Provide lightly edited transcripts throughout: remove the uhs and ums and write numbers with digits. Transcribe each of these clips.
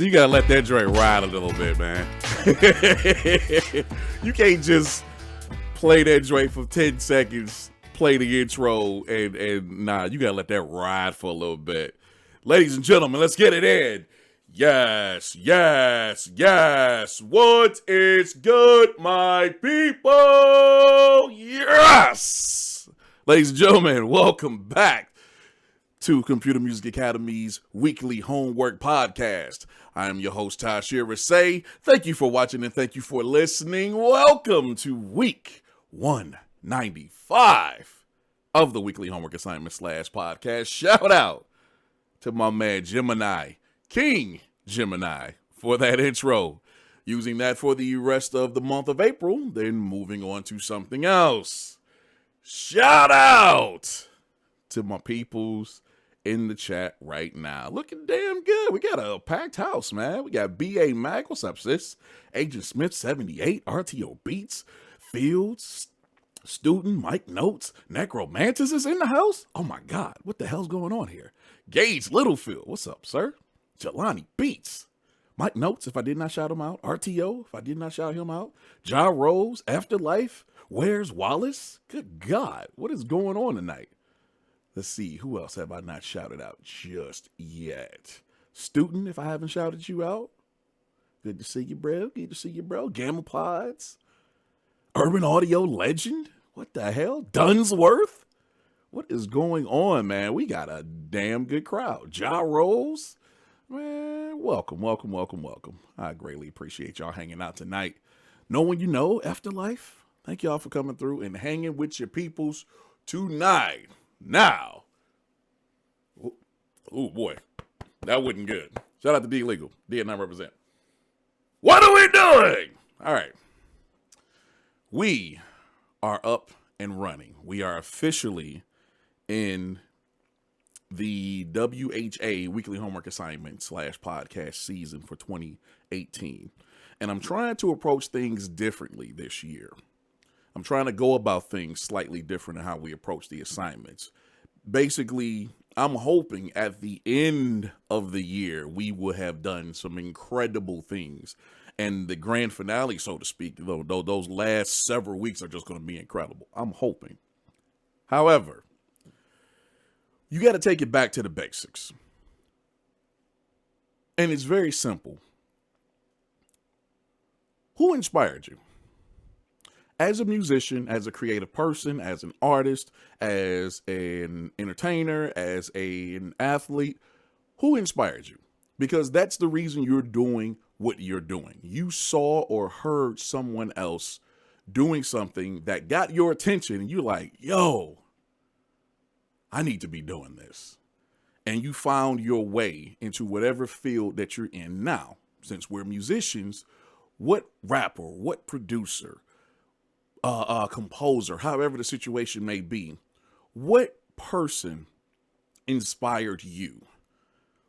you gotta let that joint ride a little bit, man. You can't just play that joint for 10 seconds, play the intro, and nah, you gotta let that ride for a little bit. Ladies and gentlemen, let's get it in. Yes, yes, yes. What is good, my people? Yes! Ladies and gentlemen, welcome back to Computer Music Academy's weekly homework podcast. I am your host, Tasherre Risay. Thank you for watching and thank you for listening. Welcome to week 195 of the weekly homework assignment / podcast. Shout out to my man Gemini, King Gemini, for that intro. Using that for the rest of the month of April, then moving on to something else. Shout out to my peoples in the chat right now. Looking damn good. We got a packed house, man. We got B.A. Mac. What's up, sis? Agent Smith 78, RTO Beats, Fields, Student, Mike Notes, Necromantis is in the house. Oh my God, what the hell's going on here? Gage Littlefield, what's up, sir? Jelani Beats, Mike Notes, if I did not shout him out. RTO, if I did not shout him out. Ja Rose, Afterlife, Where's Wallace? Good God, what is going on tonight? Let's see, who else have I not shouted out just yet? Student, if I haven't shouted you out. Good to see you, bro. Good to see you, bro. Gamma Pods. Urban Audio Legend. What the hell? Dunsworth. What is going on, man? We got a damn good crowd. Ja Rose. Man, welcome. I greatly appreciate y'all hanging out tonight. Knowing you know, Afterlife. Thank y'all for coming through and hanging with your peoples tonight. Now, oh boy, that wasn't good. Shout out to D Legal, D9 represent. What are we doing? All right, we are up and running. We are officially in the WHA weekly homework assignment / podcast season for 2018, and I'm trying to approach things differently this year. I'm trying to go about things slightly different in how we approach the assignments. Basically, I'm hoping at the end of the year, we will have done some incredible things. And the grand finale, so to speak, though those last several weeks are just going to be incredible. I'm hoping. However, you got to take it back to the basics. And it's very simple. Who inspired you? As a musician, as a creative person, as an artist, as an entertainer, as an athlete, who inspired you? Because that's the reason you're doing what you're doing. You saw or heard someone else doing something that got your attention and you're like, yo, I need to be doing this. And you found your way into whatever field that you're in now. Since we're musicians, what rapper, what producer, composer, however the situation may be, what person inspired you,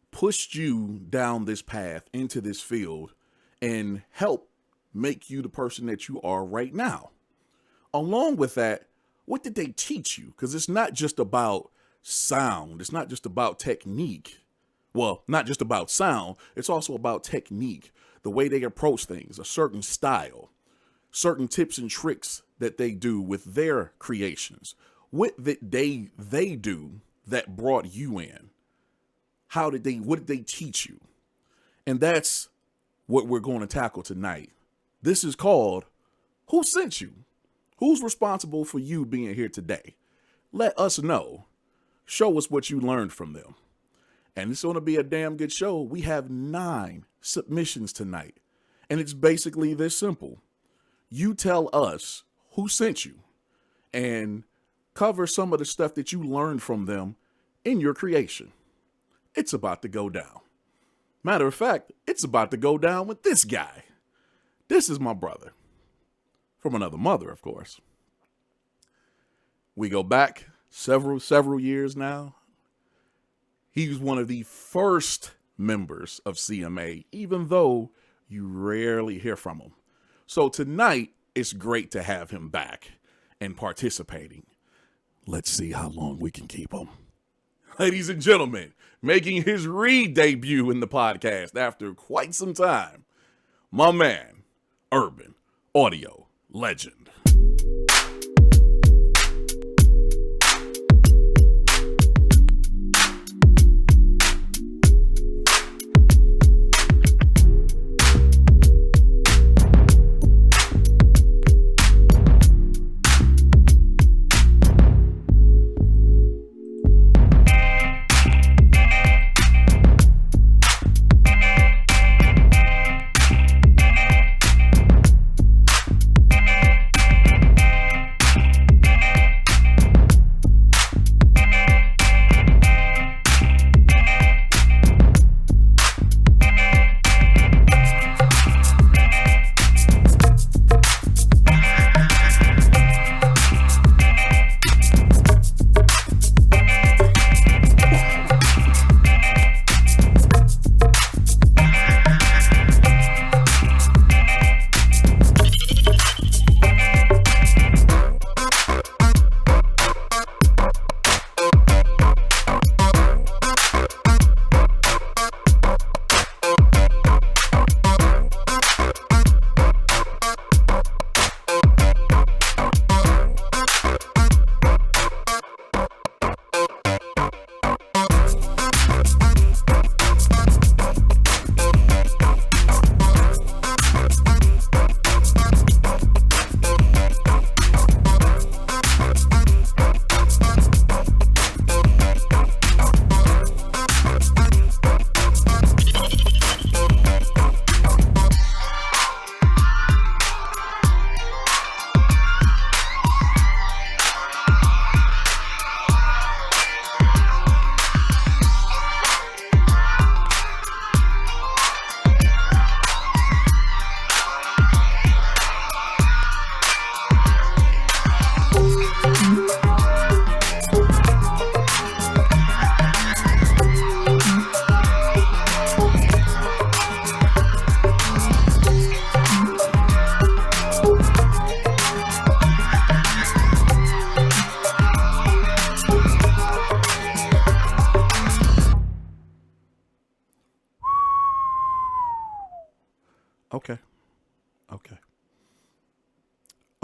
pushed you down this path into this field, and helped make you the person that you are right now? Along with that, what did they teach you? Because it's not just about sound. It's not just about technique. Well, not just about sound. It's also about technique, the way they approach things, a certain style, certain tips and tricks that they do with their creations. What did they do that brought you in? What did they teach you? And that's what we're going to tackle tonight. This is called Who Sent You? Who's responsible for you being here today? Let us know. Show us what you learned from them. And it's going to be a damn good show. We have 9 submissions tonight. And it's basically this simple. You tell us who sent you and cover some of the stuff that you learned from them in your creation. It's about to go down. Matter of fact, it's about to go down with this guy. This is my brother. From another mother, of course. We go back several years now. He was one of the first members of CMA, even though you rarely hear from him. So tonight, it's great to have him back and participating. Let's see how long we can keep him. ladies and gentlemen, making his re-debut in the podcast after quite some time, my man, Urban Audio Legend.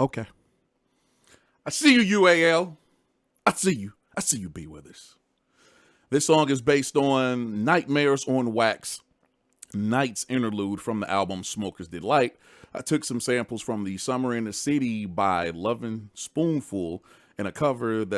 Okay. I see you, UAL. I see you, Be With Us. This song is based on Nightmares on Wax, Night's interlude from the album Smoker's Delight. I took some samples from the Summer in the City by Lovin' Spoonful and a cover of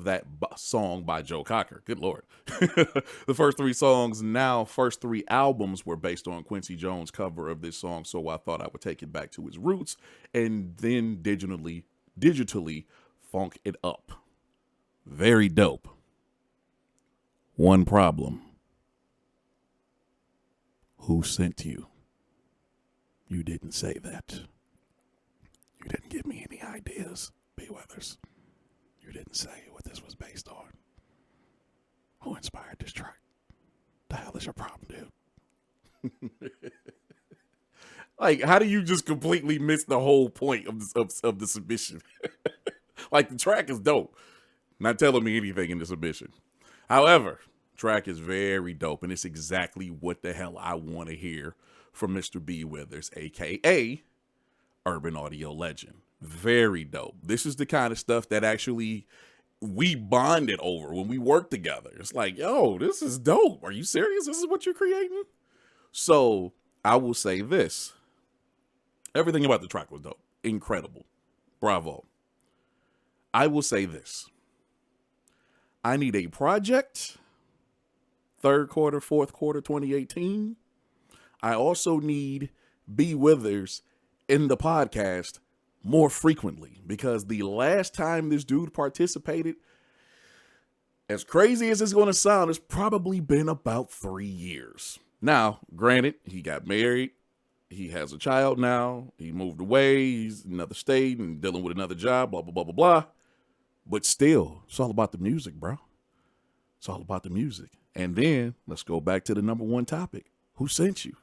that song by Joe Cocker. Good Lord. The first three albums were based on Quincy Jones' cover of this song, so I thought I would take it back to its roots and then digitally funk it up. Very dope. One problem. Who sent you? You didn't say that. You didn't give me any ideas, B. Weathers. You didn't say what this was based on. Who inspired this track? The hell is your problem, dude? Like, how do you just completely miss the whole point of the submission? Like, the track is dope. Not telling me anything in the submission. However, track is very dope, and it's exactly what the hell I want to hear from Mr. B. Withers, a.k.a. Urban Audio Legend. Very dope. This is the kind of stuff that actually we bonded over when we worked together. It's like, yo, this is dope. Are you serious? This is what you're creating? So I will say this. Everything about the track was dope. Incredible. Bravo. I will say this. I need a project. Third quarter, fourth quarter, 2018. I also need B. Withers in the podcast more frequently, because the last time this dude participated, as crazy as it's going to sound, it's probably been about 3 years. Now, granted, he got married. He has a child now. He moved away. He's in another state and dealing with another job, blah, blah, blah, blah, blah. But still, it's all about the music, bro. It's all about the music. And then let's go back to the number one topic. Who sent you?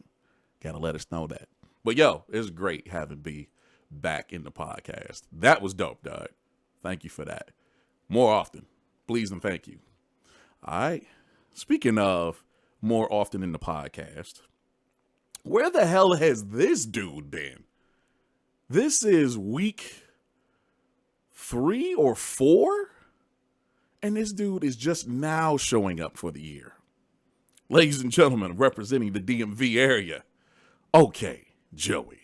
Got to let us know that. But yo, it's great having B back in the podcast. That was dope, dog. Thank you for that. More often. Please and thank you. All right. Speaking of more often in the podcast, where the hell has this dude been? This is week 3 or 4, and this dude is just now showing up for the year. Ladies and gentlemen, representing the DMV area, okay, Joey.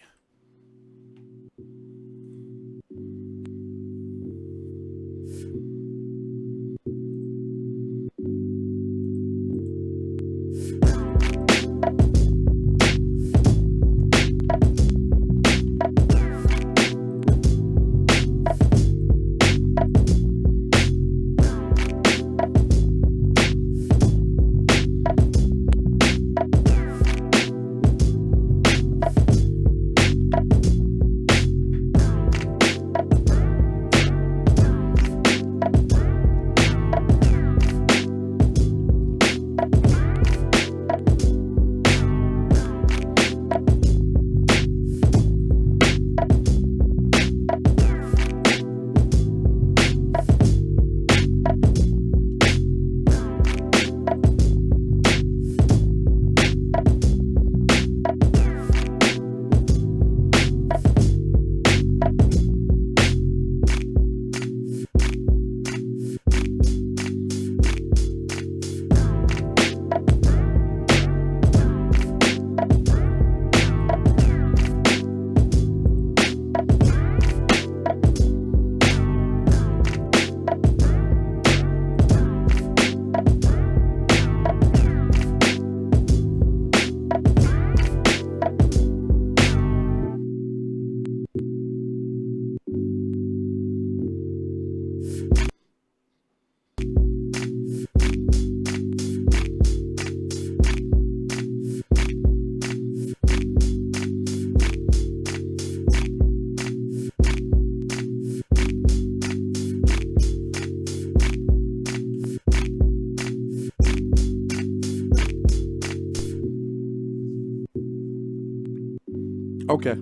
Okay.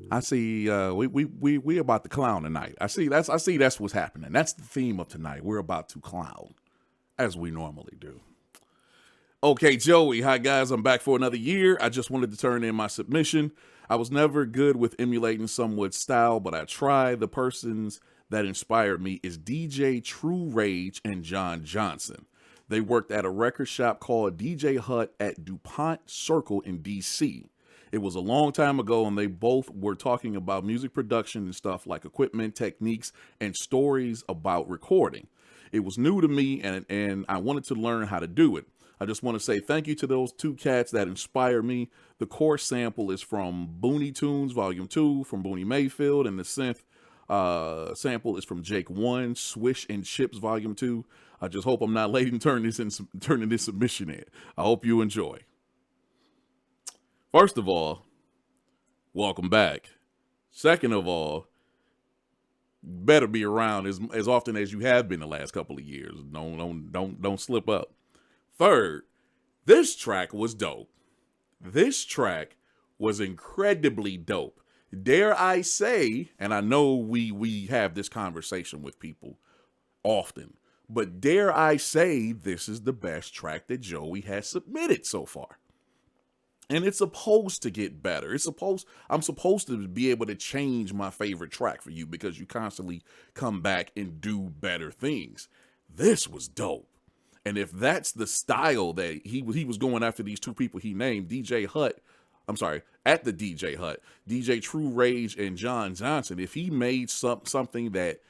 I see we about to clown tonight. I see that's what's happening. That's the theme of tonight. We're about to clown, as we normally do. Okay, Joey. Hi guys, I'm back for another year. I just wanted to turn in my submission. I was never good with emulating someone's style, but I tried. The persons that inspired me is DJ True Rage and John Johnson. They worked at a record shop called DJ Hut at DuPont Circle in DC. It was a long time ago, and they both were talking about music production and stuff like equipment, techniques, and stories about recording. It was new to me, and I wanted to learn how to do it. I just want to say thank you to those two cats that inspired me. The chorus sample is from Booney Tunes Volume 2 from Booney Mayfield, and the synth sample is from Jake 1, Swish and Chips Volume 2. I just hope I'm not late in turning this submission in. I hope you enjoy. First of all, welcome back. Second of all, better be around as often as you have been the last couple of years. Don't slip up. Third, this track was dope. This track was incredibly dope. Dare I say, and I know we have this conversation with people often, but dare I say this is the best track that Joey has submitted so far. And it's supposed to get better. I'm supposed to be able to change my favorite track for you because you constantly come back and do better things. This was dope. And if that's the style that he was going after these two people he named, at the DJ Hut, DJ True Rage and John Johnson, if he made something that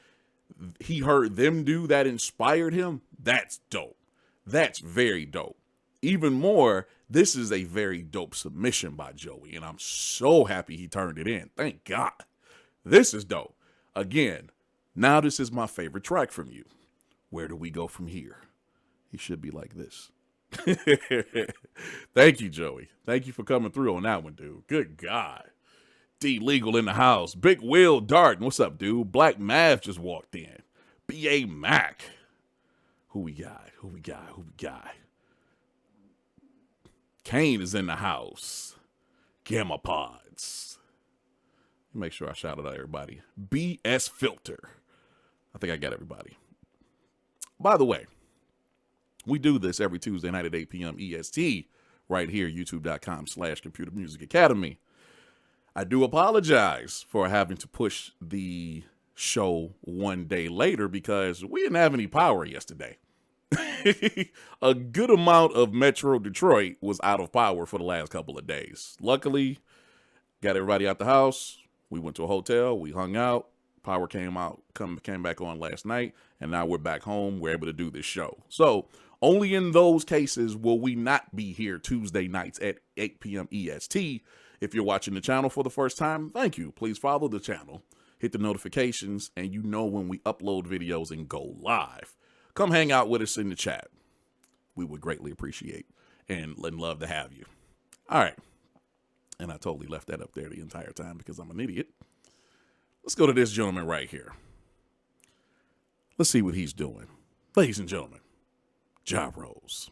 he heard them do that inspired him, that's dope. That's very dope. Even more, this is a very dope submission by Joey, and I'm so happy he turned it in. Thank God. This is dope. Again, now this is my favorite track from you. Where do we go from here? He should be like this. Thank you, Joey. Thank you for coming through on that one, dude. Good God. D Legal in the house. Big Will Darton. What's up, dude? Black Mav just walked in. B.A. Mac. Who we got? Kane is in the house. Gamma Pods. Make sure I shout out everybody. BS Filter. I think I got everybody. By the way, we do this every Tuesday night at 8 p.m. EST right here, youtube.com/Computer Music Academy. I do apologize for having to push the show one day later because we didn't have any power yesterday. A good amount of Metro Detroit was out of power for the last couple of days. Luckily, got everybody out the house. We went to a hotel. We hung out. Power came back on last night, and now we're back home. We're able to do this show. So only in those cases will we not be here Tuesday nights at 8 p.m. EST. If you're watching the channel for the first time, thank you. Please follow the channel, hit the notifications, and you know when we upload videos and go live. Come hang out with us in the chat. We would greatly appreciate and love to have you. All right. And I totally left that up there the entire time because I'm an idiot. Let's go to this gentleman right here. Let's see what he's doing. Ladies and gentlemen, Ja Rose.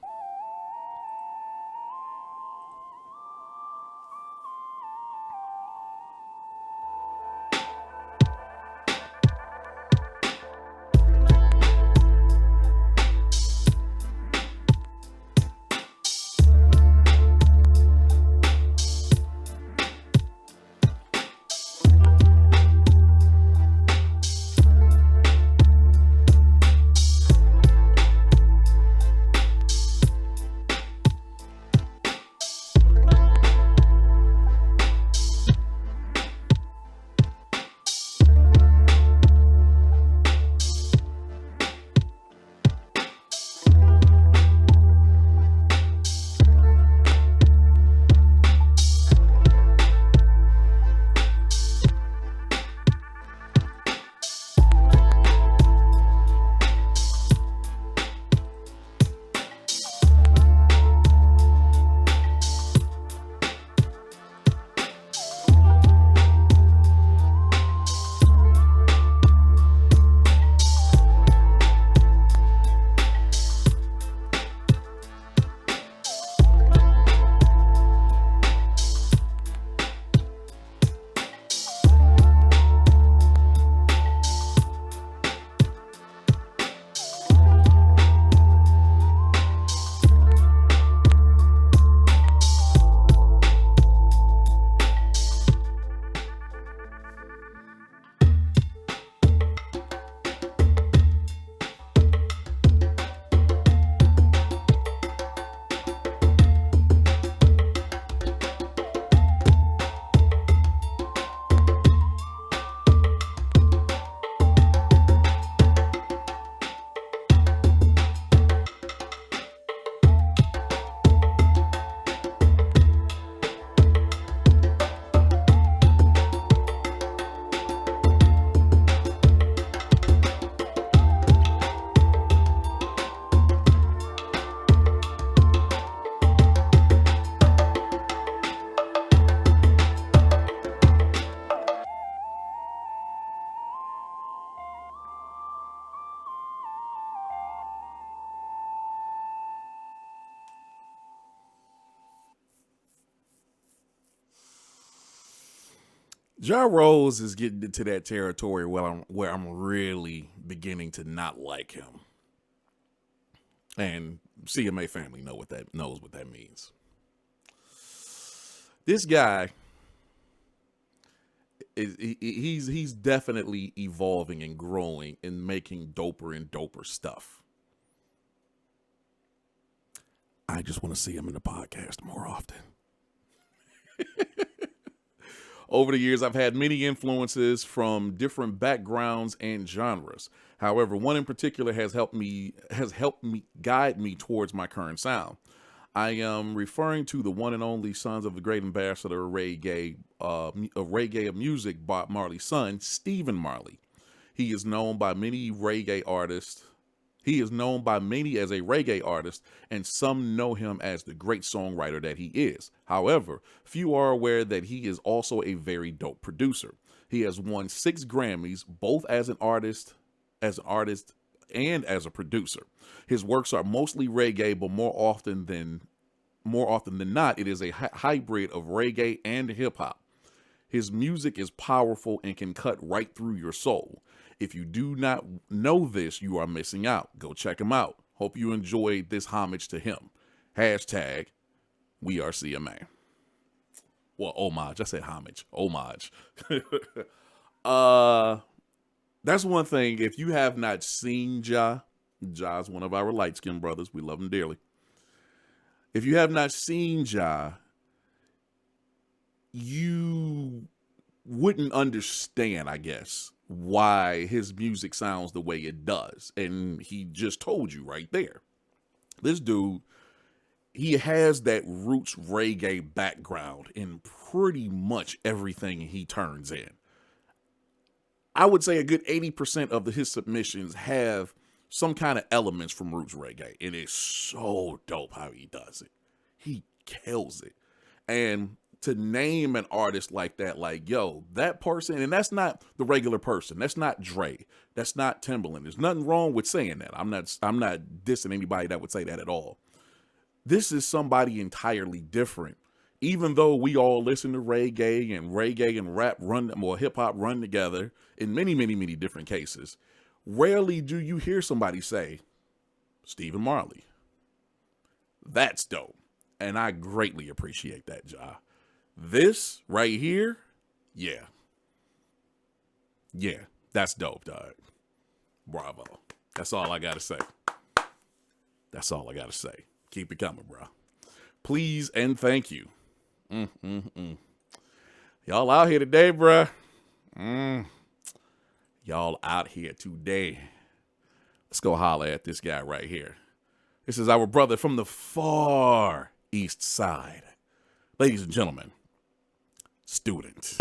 Ja Rose is getting into that territory where I'm really beginning to not like him. And CMA family knows what that means. This guy he's definitely evolving and growing and making doper and doper stuff. I just want to see him in the podcast more often. Over the years, I've had many influences from different backgrounds and genres. However, one in particular has helped me guide me towards my current sound. I am referring to the one and only sons of the great ambassador of reggae of music, Bob Marley's son, Stephen Marley. He is known by many as a reggae artist, and some know him as the great songwriter that he is. However, few are aware that he is also a very dope producer. He has won 6 Grammys, both as an artist and as a producer. His works are mostly reggae, but more often than not, it is a hybrid of reggae and hip hop. His music is powerful and can cut right through your soul. If you do not know this, you are missing out. Go check him out. Hope you enjoyed this homage to him. Hashtag We Are CMA. Well, homage. I said homage. Homage. That's one thing. If you have not seen Ja's one of our light-skinned brothers. We love him dearly. If you have not seen Ja, you wouldn't understand, I guess, why his music sounds the way it does. And he just told you right there. This dude, he has that roots reggae background in pretty much everything he turns in. I would say a good 80% of his submissions have some kind of elements from roots reggae. It is so dope how he does it. He kills it. And to name an artist like that, like, yo, that person, and that's not the regular person. That's not Dre. That's not Timbaland. There's nothing wrong with saying that. I'm not dissing anybody that would say that at all. This is somebody entirely different. Even though we all listen to reggae and rap run, or hip hop run together in many, many, many different cases, rarely do you hear somebody say, Stephen Marley. That's dope. And I greatly appreciate that, Ja. This right here, yeah. Yeah, that's dope, dog. Bravo. That's all I got to say. That's all I got to say. Keep it coming, bro. Please and thank you. Y'all out here today, bruh. Y'all out here today. Let's go holler at this guy right here. This is our brother from the far east side. Ladies and gentlemen, Student.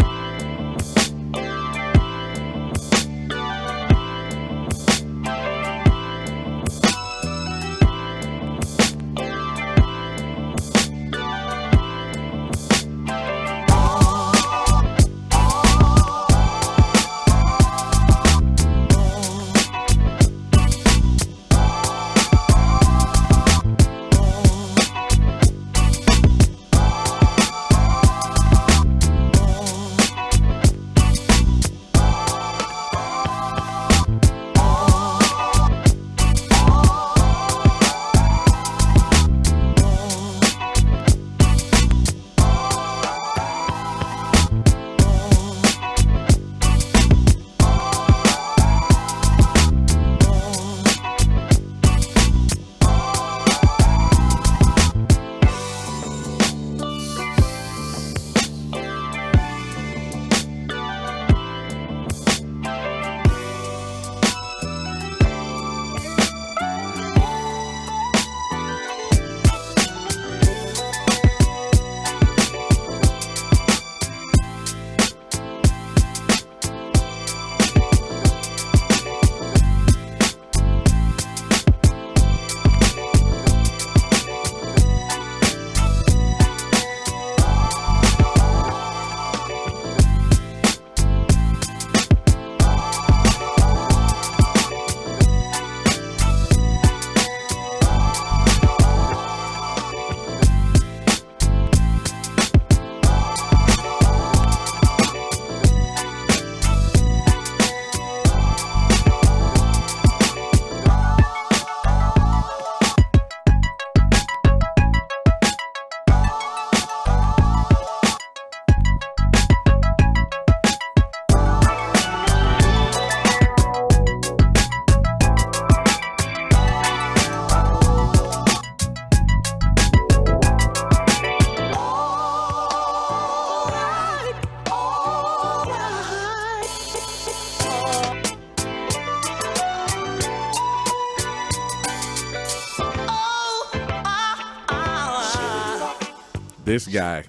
This guy,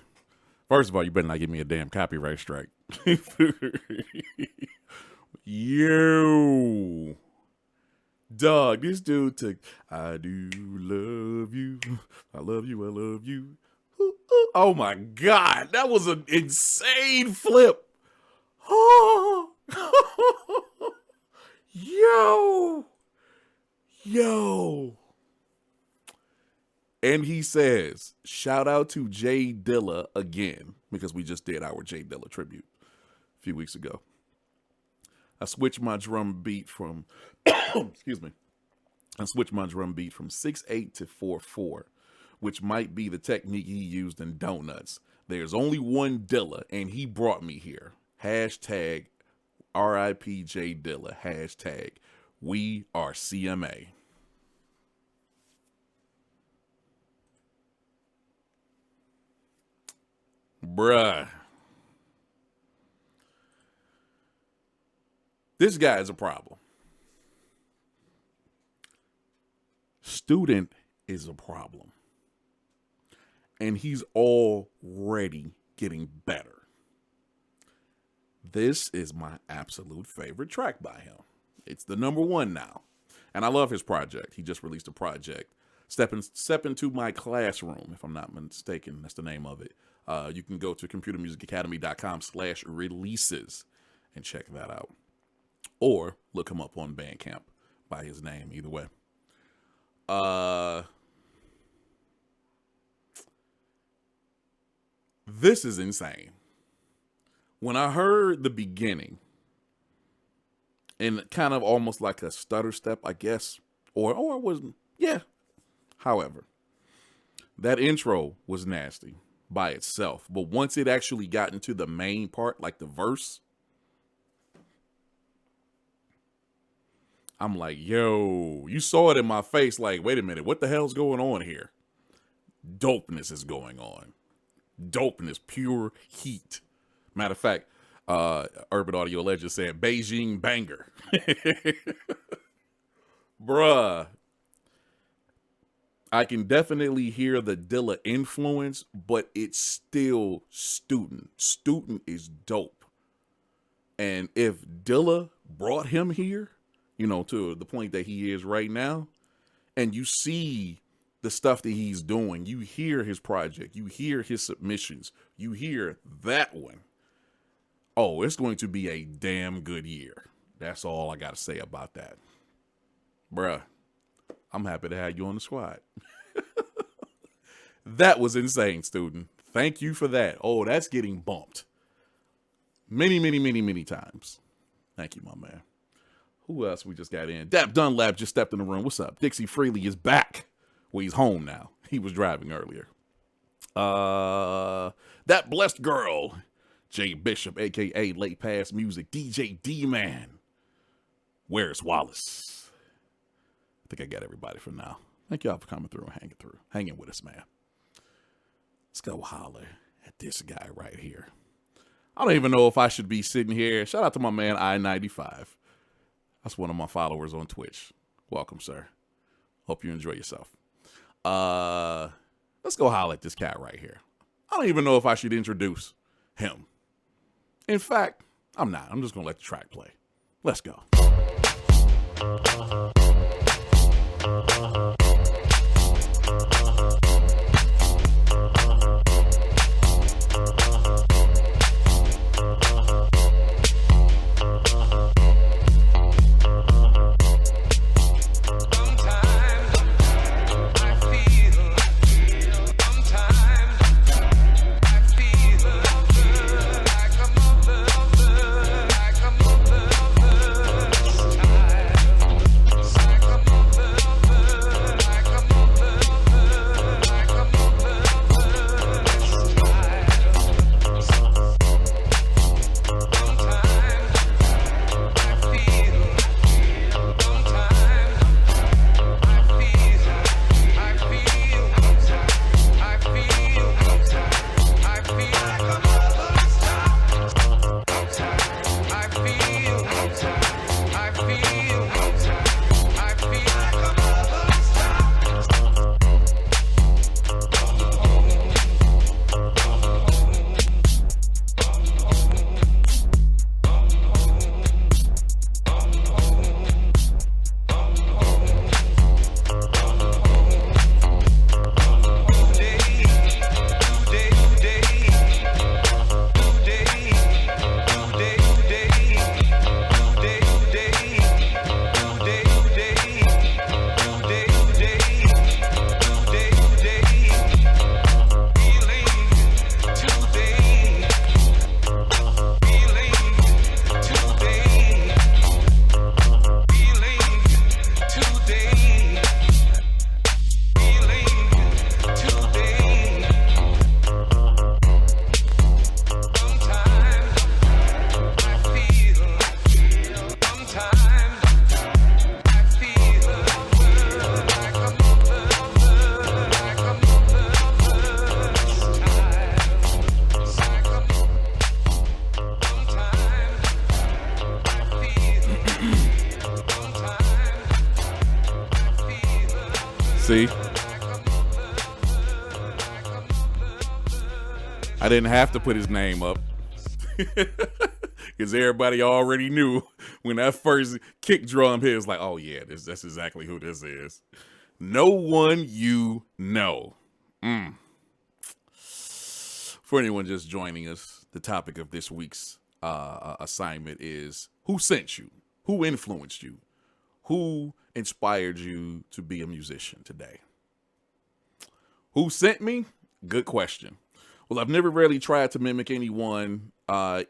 first of all, you better not give me a damn copyright strike. Yo, dog, this dude took, I do love you, I love you, I love you. Oh my God, that was an insane flip. Oh, yo. And he says, shout out to Jay Dilla again, because we just did our Jay Dilla tribute a few weeks ago. I switched my drum beat from, excuse me, I switched my drum beat from 6/8 to 4/4, which might be the technique he used in Donuts. There's only one Dilla, and he brought me here. Hashtag RIP J Dilla. Hashtag we are CMA. Bruh. This guy is a problem. Student is a problem. And he's already getting better. This is my absolute favorite track by him. It's the number one now. And I love his project. He just released a project. Step into my classroom, if I'm not mistaken. That's the name of it. You can go to computermusicacademy.com/releases and check that out. Or look him up on Bandcamp by his name, either way. This is insane. When I heard the beginning, and kind of almost like a stutter step, I guess, or it wasn't, yeah. However, that intro was nasty by itself. But once it actually got into the main part, like the verse, I'm like, yo, you saw it in my face. Like, wait a minute, what the hell's going on here? Dopeness is going on. Dopeness, pure heat. Matter of fact, Urban Audio Legend said Beijing banger. Bruh. I can definitely hear the Dilla influence, but it's still Student. Student is dope. And if Dilla brought him here, you know, to the point that he is right now, and you see the stuff that he's doing, you hear his project, you hear his submissions, you hear that one. Oh, it's going to be a damn good year. That's all I got to say about that. Bruh, I'm happy to have you on the squad. That was insane, Student. Thank you for that. Oh, that's getting bumped. Many, many, many, many times. Thank you, my man. Who else we just got in? Dap Dunlap just stepped in the room. What's up? Dixie Freely is back. Well, he's home now. He was driving earlier. That blessed girl, Jay Bishop, a.k.a. Late Pass Music, DJ D-Man. Where's Wallace? I think I got everybody for now. Thank y'all for coming through and hanging with us, man. Let's go holler at this guy right here. I don't even know if I should be sitting here. Shout out to my man I-95. That's one of my followers on Twitch. Welcome, sir. Hope you enjoy yourself. Let's go holler at this cat right here. I don't even know if I should introduce him. In fact, I'm not. I'm just going to let the track play. Let's go. See? I didn't have to put his name up. Because everybody already knew when that first kick drum hit, it's like, oh yeah, that's exactly who this is. No one you know. For anyone just joining us, the topic of this week's assignment is who sent you? Who influenced you? Who inspired you to be a musician today? Who sent me? Good question. Well, I've never really tried to mimic anyone,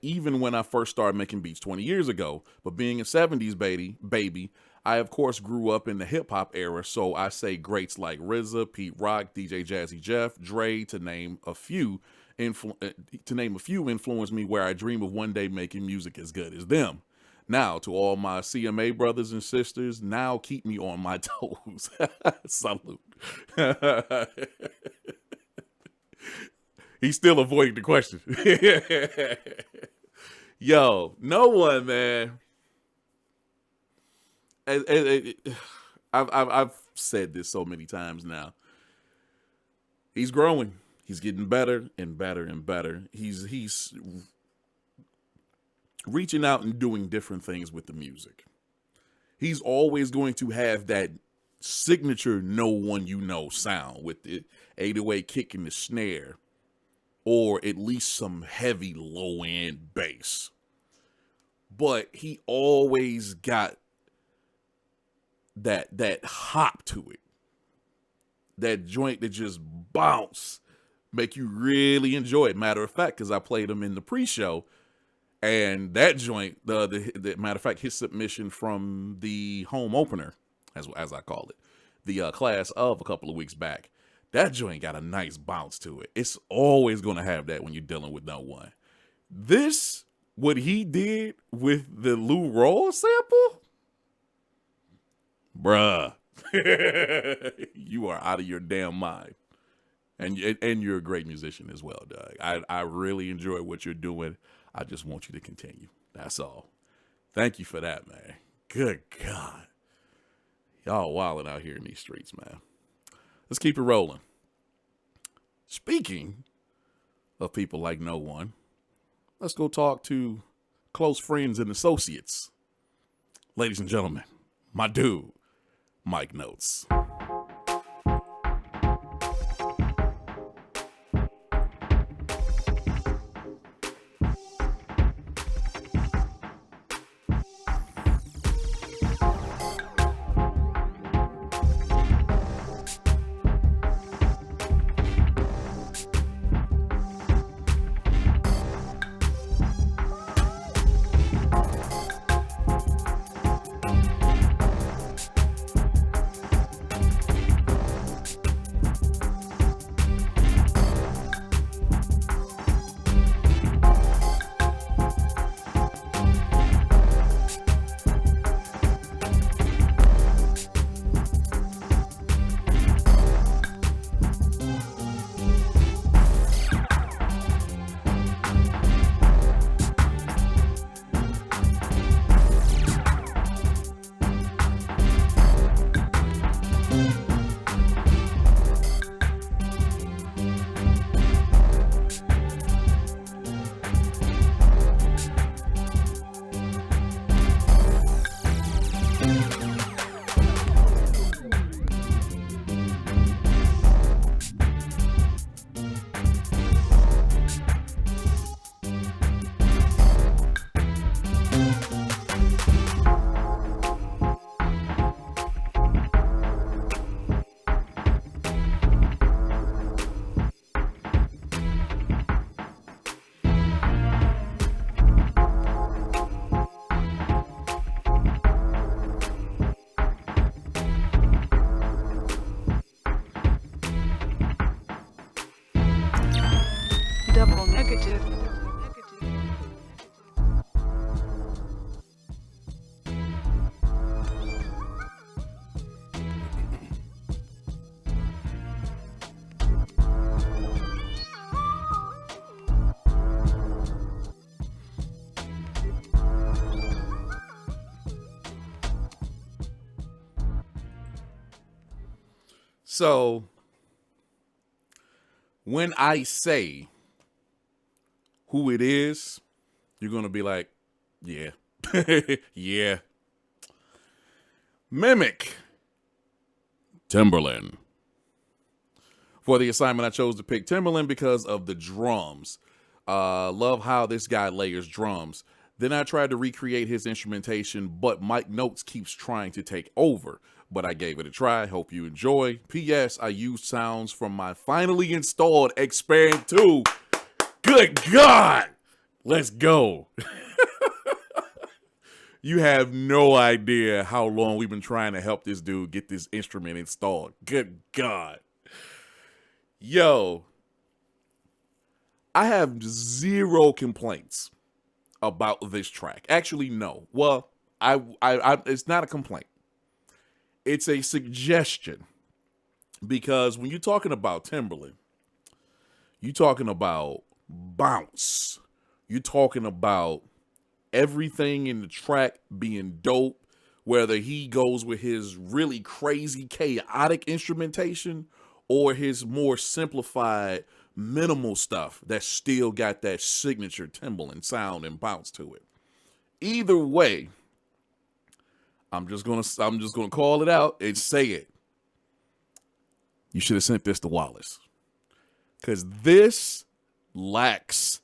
even when I first started making beats 20 years ago. But being a 70s baby, I, of course, grew up in the hip-hop era, so I say greats like RZA, Pete Rock, DJ Jazzy Jeff, Dre, to name a few, influenced me where I dream of one day making music as good as them. Now, to all my CMA brothers and sisters, now keep me on my toes. Salute. He's still avoiding the question. Yo, no one, man. I've said this so many times now. He's growing. He's getting better and better and better. He's reaching out and doing different things with the music. He's always going to have that signature no one you know sound with the 808 kick and the snare, or at least some heavy low-end bass. But he always got that hop to it. That joint that just bounce, make you really enjoy it. Matter of fact, because I played him in the pre-show, and that joint, the matter of fact, his submission from the home opener, as I call it, the class of a couple of weeks back, that joint got a nice bounce to it. It's always going to have that when you're dealing with no one. This, what he did with the Lou Rawls sample, bruh, you are out of your damn mind. And you're a great musician as well, Doug. I really enjoy what you're doing. I just want you to continue. That's all. Thank you for that, man. Good God. Y'all wilding out here in these streets, man. Let's keep it rolling. Speaking of people like no one, let's go talk to close friends and associates. Ladies and gentlemen, my dude, Mike Notes. So when I say who it is, you're going to be like, yeah, yeah. Mimic Timberland. For the assignment, I chose to pick Timberland because of the drums. Love how this guy layers drums. Then I tried to recreate his instrumentation, but Mike Notes keeps trying to take over. But I gave it a try. Hope you enjoy. P.S. I used sounds from my finally installed Expand 2. Good God! Let's go. You have no idea how long we've been trying to help this dude get this instrument installed. Good God. Yo, I have zero complaints about this track. Actually, no. Well, I it's not a complaint. It's a suggestion. Because when you're talking about Timberland, you're talking about bounce. You're talking about everything in the track being dope, whether he goes with his really crazy, chaotic instrumentation or his more simplified, minimal stuff that still got that signature Timberland sound and bounce to it. Either way, I'm just gonna call it out and say it. You should have sent this to Wallace, because this lacks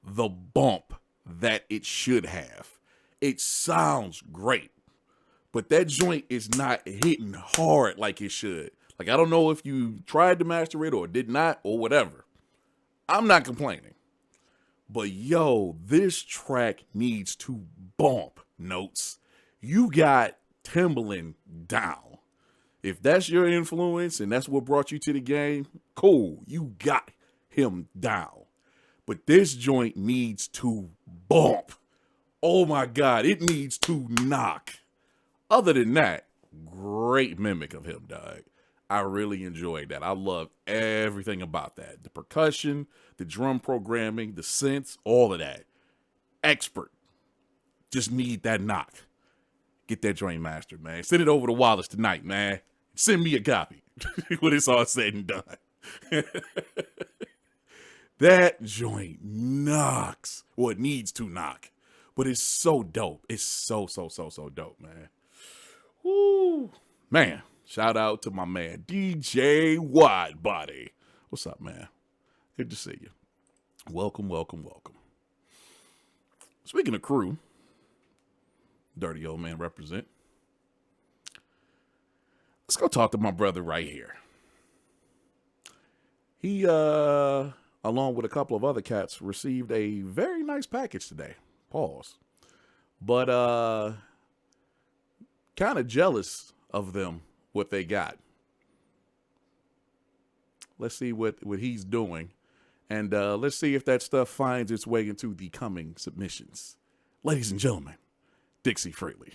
the bump that it should have. It sounds great, but that joint is not hitting hard like it should. Like, I don't know if you tried to master it or did not or whatever. I'm not complaining. But yo, this track needs to bump, Notes. You got Timberland down. If that's your influence and that's what brought you to the game, cool. You got him down. But this joint needs to bump. Oh my God, it needs to knock. Other than that, great mimic of him, dog. I really enjoyed that. I love everything about that. The percussion, the drum programming, the synths, all of that. Expert. Just need that knock. Get that joint mastered, man. Send it over to Wallace tonight, man. Send me a copy when it's all said and done. That joint knocks. Well, it needs to knock. But it's so dope. It's so dope, man. Woo. Man, shout out to my man, DJ Widebody. What's up, man? Good to see you. Welcome. Speaking of crew, dirty old man represent. Let's go talk to my brother right here. He, along with a couple of other cats, received a very nice package today. Pause. But kind of jealous of them, what they got. Let's see what he's doing. And let's see if that stuff finds its way into the coming submissions. Ladies and gentlemen, Dixie Freely.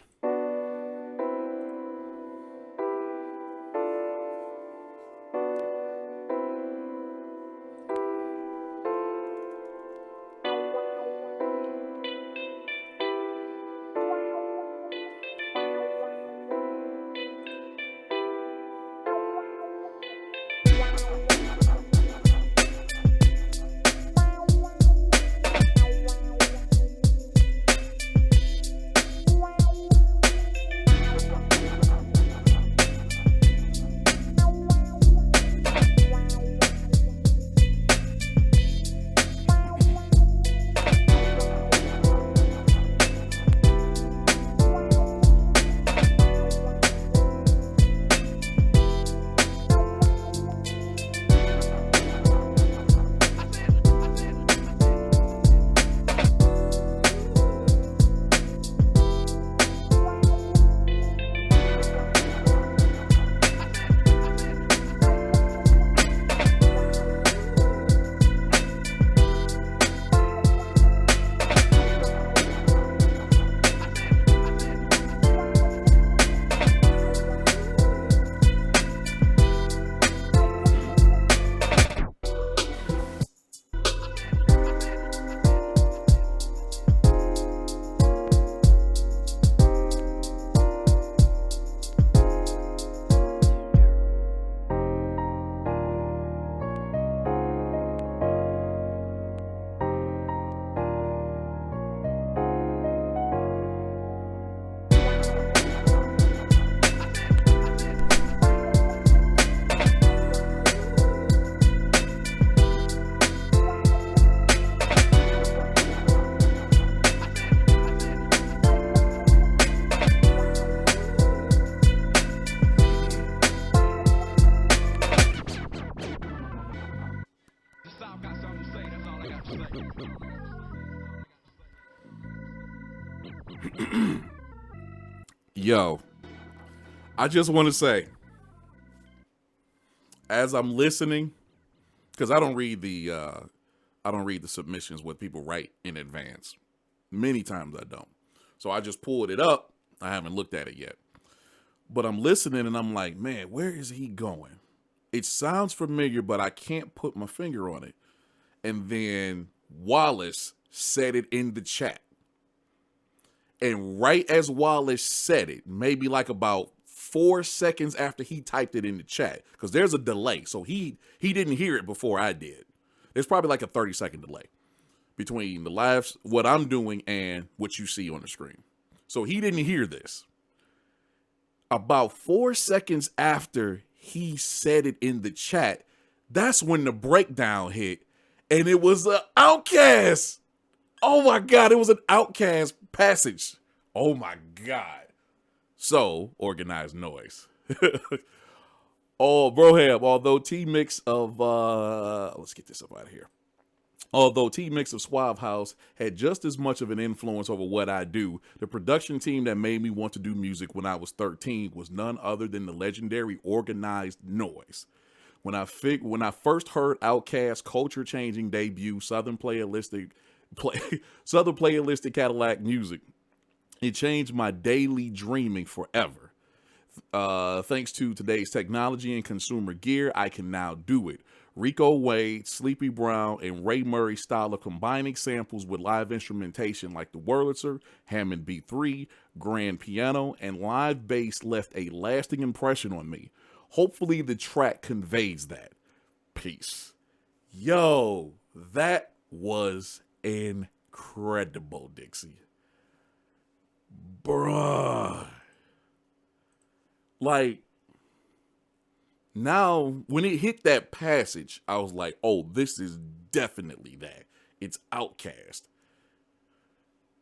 Yo, I just want to say, as I'm listening, because I don't read the submissions what people write in advance. Many times I don't. So I just pulled it up. I haven't looked at it yet. But I'm listening and I'm like, man, where is he going? It sounds familiar, but I can't put my finger on it. And then Wallace said it in the chat. And right as Wallace said it, maybe like about 4 seconds after he typed it in the chat, because there's a delay. So he didn't hear it before I did. There's probably like a 30-second delay between the lives, what I'm doing, and what you see on the screen. So he didn't hear this. About 4 seconds after he said it in the chat, that's when the breakdown hit, and it was an Outkast. Oh my God, it was an Outkast passage. Oh my God. So, organized noise. Oh, Broham, although T-Mix of, let's get this up out of here. Although T-Mix of Suave House had just as much of an influence over what I do, the production team that made me want to do music when I was 13 was none other than the legendary Organized Noise. When I first heard Outkast's culture-changing debut, Southern Playalistic Cadillac Music, it changed my daily dreaming forever. Thanks to today's technology and consumer gear, I can now do it. Rico Wade, Sleepy Brown, and Ray Murray's style of combining samples with live instrumentation like the Wurlitzer, Hammond B3, grand piano, and live bass left a lasting impression on me. Hopefully the track conveys that. Peace. Yo, that was incredible, Dixie. Bruh. Like, now, when it hit that passage, I was like, oh, this is definitely that. It's Outkast.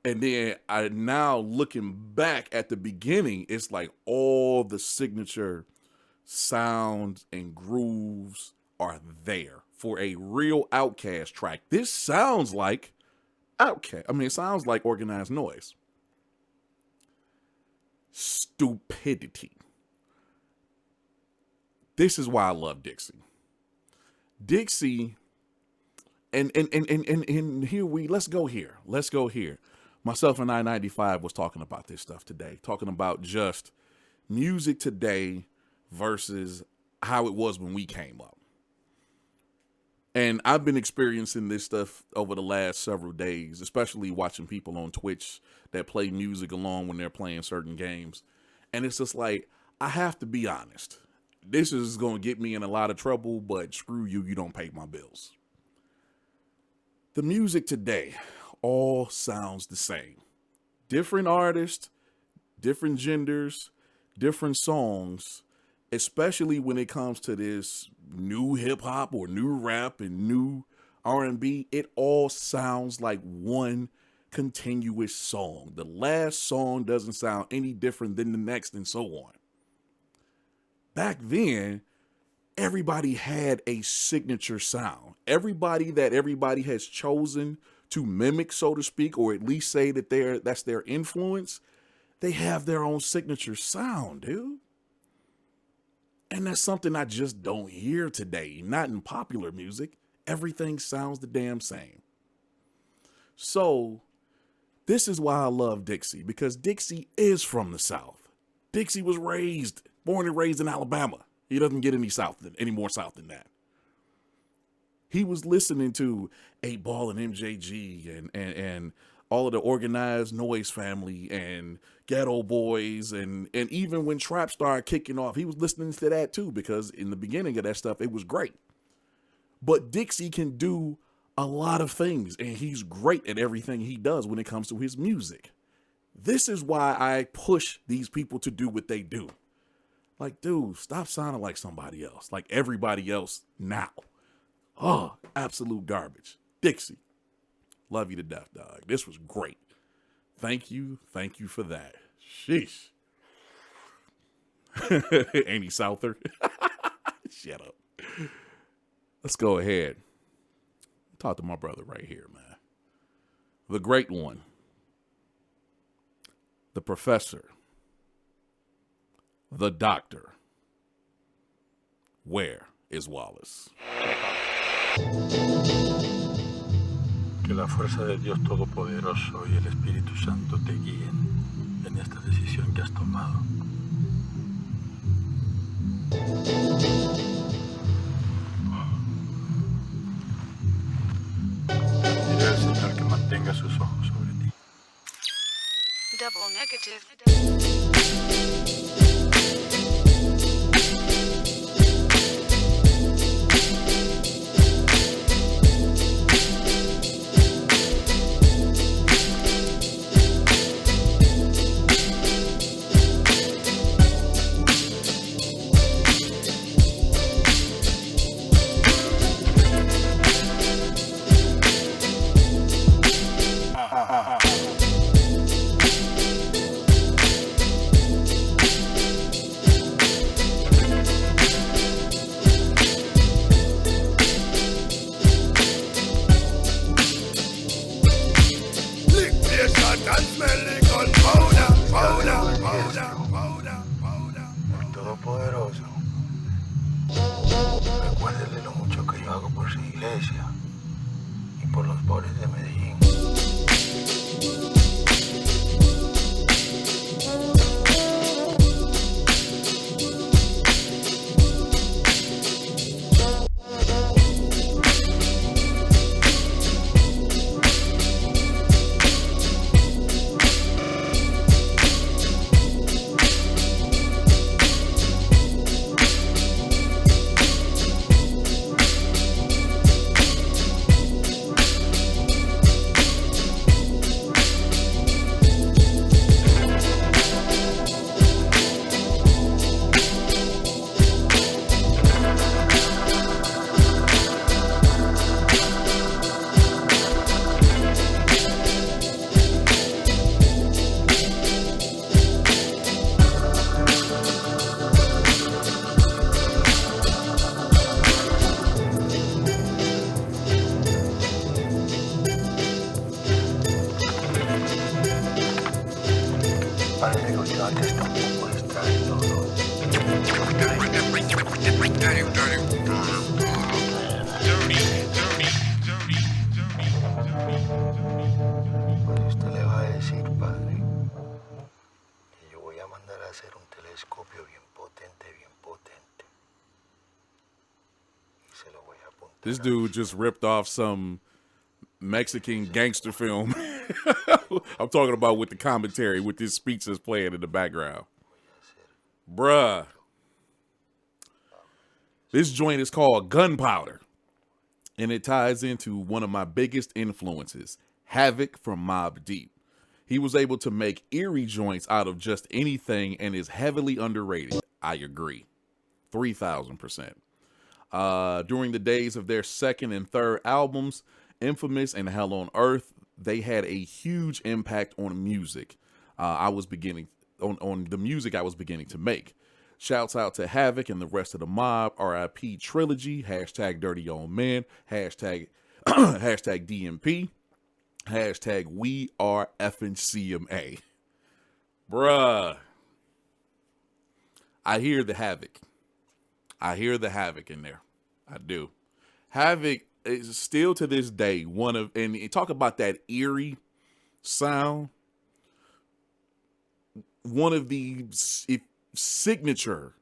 And then now looking back at the beginning, it's like all the signature sounds and grooves are there for a real Outkast track. This sounds like Outkast. I mean, it sounds like Organized Noise. Stupidity. This is why I love Dixie. Dixie, and here let's go here. Let's go here. Myself and I-95 was talking about this stuff today, talking about just music today versus how it was when we came up. And I've been experiencing this stuff over the last several days, especially watching people on Twitch that play music along when they're playing certain games. And it's just like, I have to be honest. This is going to get me in a lot of trouble, but screw you, you don't pay my bills. The music today all sounds the same. Different artists, different genders, different songs, especially when it comes to this new hip hop or new rap and new R&B. It all sounds like one continuous song. The last song doesn't sound any different than the next and so on. Back then, everybody had a signature sound. Everybody has chosen to mimic, so to speak, or at least say that that's their influence, they have their own signature sound, dude. And that's something I just don't hear today. Not in popular music. Everything sounds the damn same. So, this is why I love Dixie, because Dixie is from the South. Dixie was born and raised in Alabama. He doesn't get any more South than that. He was listening to 8 Ball and MJG and all of the Organized Noise family and Ghetto Boys. And even when trap started kicking off, he was listening to that too, because in the beginning of that stuff, it was great. But Dixie can do a lot of things, and he's great at everything he does when it comes to his music. This is why I push these people to do what they do. Like, dude, stop sounding like somebody else, like everybody else now. Oh, absolute garbage. Dixie, love you to death, dog. This was great. Thank you for that. Sheesh. Andy Souther. Shut up. Let's go ahead. Talk to my brother right here, man. The great one. the professor, the doctor. Where is Wallace? Que la fuerza de Dios Todopoderoso y el Espíritu Santo te guíen en esta decisión que has tomado. Diré al Señor que mantenga sus ojos sobre ti. Double negative. El Todopoderoso, recuérdele lo mucho que yo hago por su iglesia y por los pobres de Medellín. Parece que últimamente está un poco distraído, ¿no? Pues usted le va a decir, padre, que yo voy a mandar a hacer un telescopio bien potente, bien potente. Y se lo voy a apuntar. This dude just ripped off some Mexican gangster film. I'm talking about with the commentary, with this speech that's playing in the background. Bruh. This joint is called Gunpowder. And it ties into one of my biggest influences, Havoc from Mobb Deep. He was able to make eerie joints out of just anything and is heavily underrated. I agree. 3,000%. During the days of their second and third albums, Infamous and Hell on Earth, they had a huge impact on music. On the music I was beginning to make. Shouts out to Havoc and the rest of the mob, RIP Trilogy, hashtag Dirty Old Man, hashtag DMP, hashtag We Are Effing CMA. Bruh. I hear the Havoc. I hear the Havoc in there. I do. Havoc is still to this day one of, and you talk about that eerie sound, one of the signature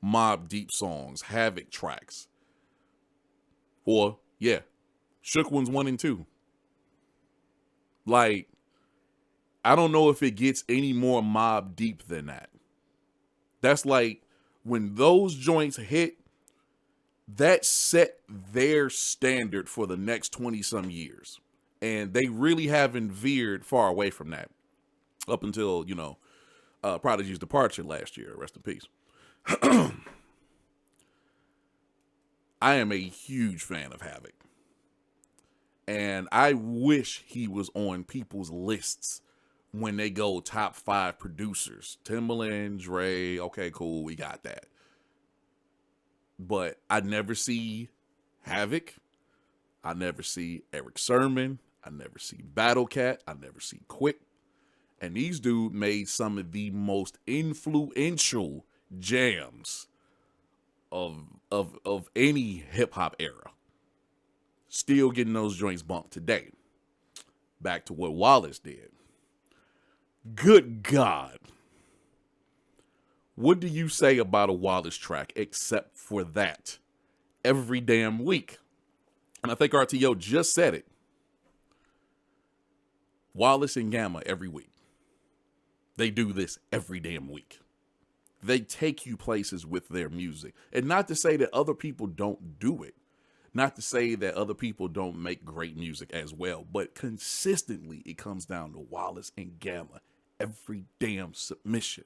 Mobb Deep songs, Havoc tracks. Or, yeah, Shook Ones 1 and 2. Like, I don't know if it gets any more Mobb Deep than that. That's like, when those joints hit, that set their standard for the next 20-some years. And they really haven't veered far away from that. Up until, Prodigy's departure last year. Rest in peace. I am a huge fan of Havoc. And I wish he was on people's lists when they go top 5 producers. Timbaland, Dre, okay, cool, we got that. But I never see Havoc. I never see Eric Sermon. I never see Battle Cat. I never see Quick. And these dudes made some of the most influential jams of any hip hop era. Still getting those joints bumped today. Back to what Wallace did. Good God. What do you say about a Wallace track except for that? Every damn week. And I think RTO just said it. Wallace and Gamma every week. They do this every damn week. They take you places with their music. And not to say that other people don't do it. Not to say that other people don't make great music as well. But consistently, it comes down to Wallace and Gamma. Every damn submission.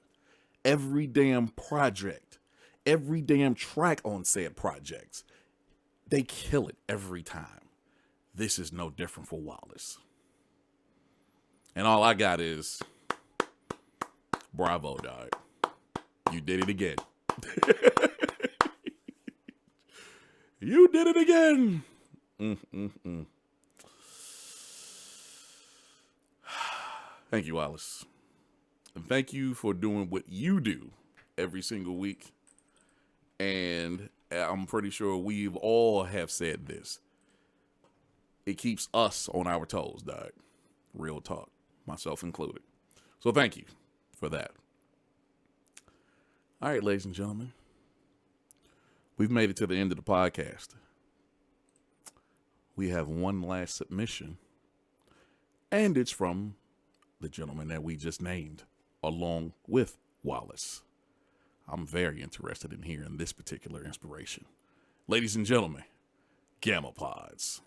Every damn project. Every damn track on said projects. They kill it every time. This is no different for Wallace. And all I got is, bravo, dog. You did it again. You did it again. Thank you, Wallace. And thank you for doing what you do every single week. And I'm pretty sure we've all have said this. It keeps us on our toes, dog. Real talk, myself included. So thank you for that. All right, ladies and gentlemen. We've made it to the end of the podcast. We have one last submission. And it's from the gentleman that we just named, along with Wallace. I'm very interested in hearing this particular inspiration. Ladies and gentlemen, Gamma Pods.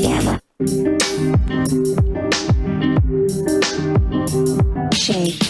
Gamma. Shake.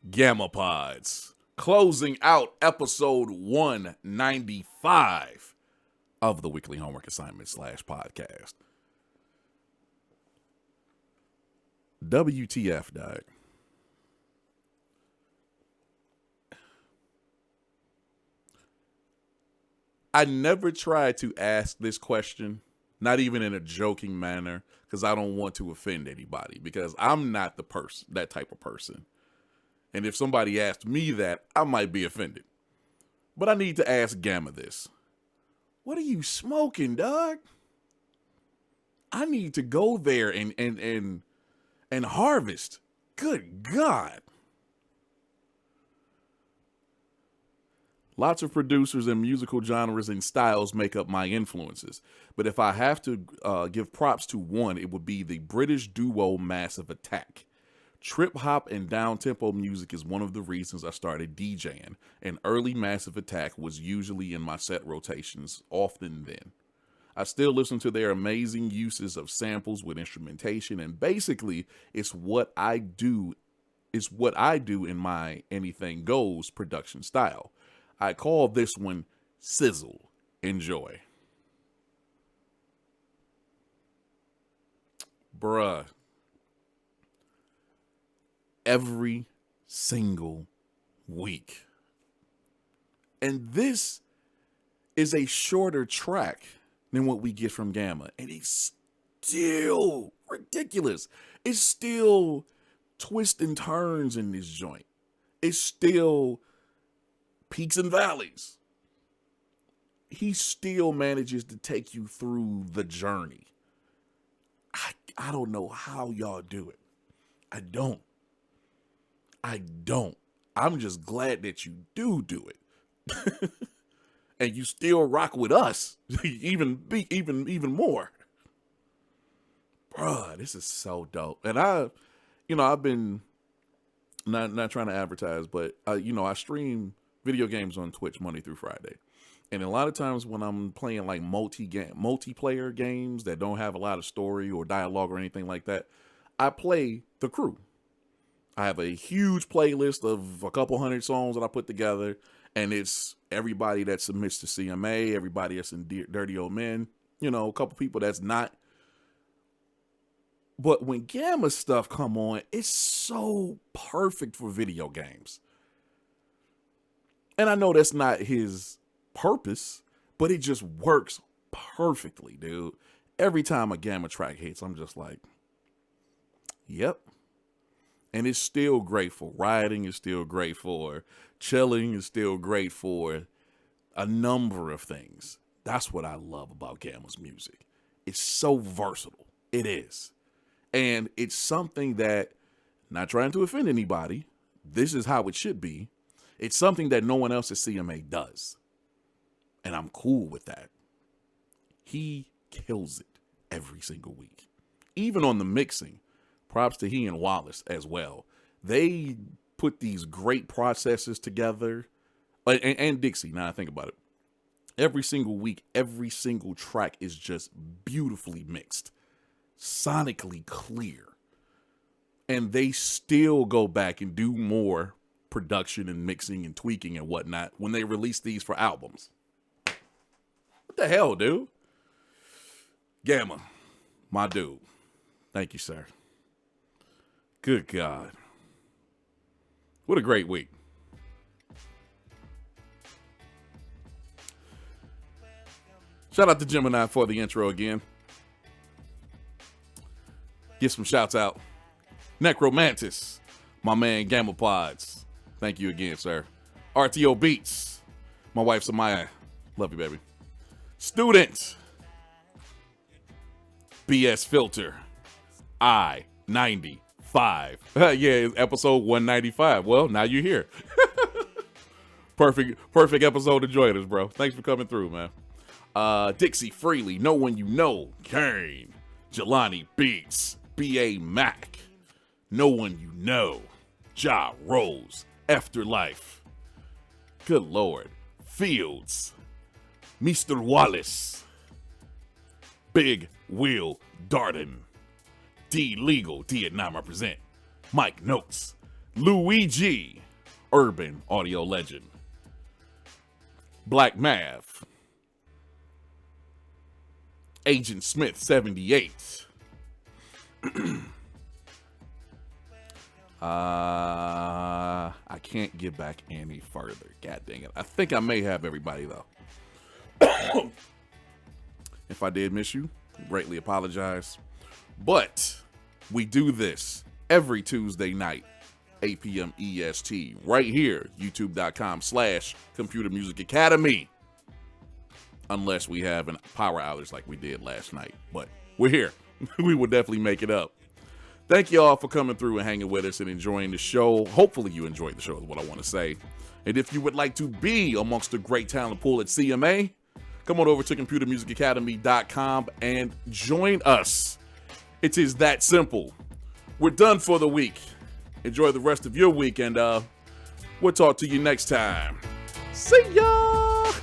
Gamma Pods, closing out episode 195 of the weekly homework assignment / podcast. WTF, dog. I never tried to ask this question, not even in a joking manner, because I don't want to offend anybody, because I'm not that type of person. And if somebody asked me that, I might be offended. But I need to ask Gamma this. What are you smoking, dog? I need to go there and harvest. Good God. Lots of producers and musical genres and styles make up my influences. But if I have to give props to one, it would be the British duo Massive Attack. Trip hop and down-tempo music is one of the reasons I started DJing, and early Massive Attack was usually in my set rotations, often then. I still listen to their amazing uses of samples with instrumentation, and basically it's what I do in my Anything Goes production style. I call this one Sizzle. Enjoy. Bruh. Every single week. And this is a shorter track than what we get from Gamma. And it's still ridiculous. It's still twists and turns in this joint. It's still peaks and valleys. He still manages to take you through the journey. I don't know how y'all do it. I don't. I'm just glad that you do it. And you still rock with us. even more. Bruh, this is so dope. And I've been not trying to advertise, but I stream video games on Twitch Monday through Friday. And a lot of times when I'm playing like multiplayer games that don't have a lot of story or dialogue or anything like that, I play The Crew. I have a huge playlist of a couple hundred songs that I put together, and it's everybody that submits to CMA, everybody that's in Dirty Old Men, a couple people that's not. But when Gamma stuff come on, it's so perfect for video games. And I know that's not his purpose, but it just works perfectly, dude. Every time a Gamma track hits, I'm just like, yep. And it's still great for riding, it's still great for chilling, it's still great for a number of things. That's what I love about Gamma's music. It's so versatile. It is. And it's something that, not trying to offend anybody, this is how it should be. It's something that no one else at CMA does. And I'm cool with that. He kills it every single week. Even on the mixing. Props to he and Wallace as well. They put these great processes together. And Dixie, now I think about it. Every single week, every single track is just beautifully mixed. Sonically clear. And they still go back and do more production and mixing and tweaking and whatnot when they release these for albums. What the hell, dude? Gamma, my dude. Thank you, sir. Good God. What a great week. Shout out to Gemini for the intro again. Get some shouts out. Necromantis, my man Gamma Pods. Thank you again, sir. RTO Beats, my wife Samaya. Love you, baby. Student, BS Filter, I-95. Yeah, episode 195. Well, now you're here. Perfect episode to join us, bro. Thanks for coming through, man. Dixie Freely, No One You Know, Kane, Jelani Beats, B.A. Mac, No One You Know, Ja Rose, Afterlife, good Lord, Fields, Mr. Wallace, Big Will Darden, D Legal, Vietnam represent, Mike Notes, Luigi, Urban Audio Legend, Black Mav, Agent Smith 78. I can't get back any further. God dang it. I think I may have everybody though. If I did miss you, greatly apologize. But we do this every Tuesday night 8 p.m. EST, right here, youtube.com/Computer Music Academy. Unless we have a power outage like we did last night. But we're here. We will definitely make it up. Thank you all for coming through and hanging with us and enjoying the show. Hopefully you enjoyed the show is what I want to say. And if you would like to be amongst the great talent pool at CMA, come on over to computermusicacademy.com and join us. It is that simple. We're done for the week. Enjoy the rest of your week, and we'll talk to you next time. See ya!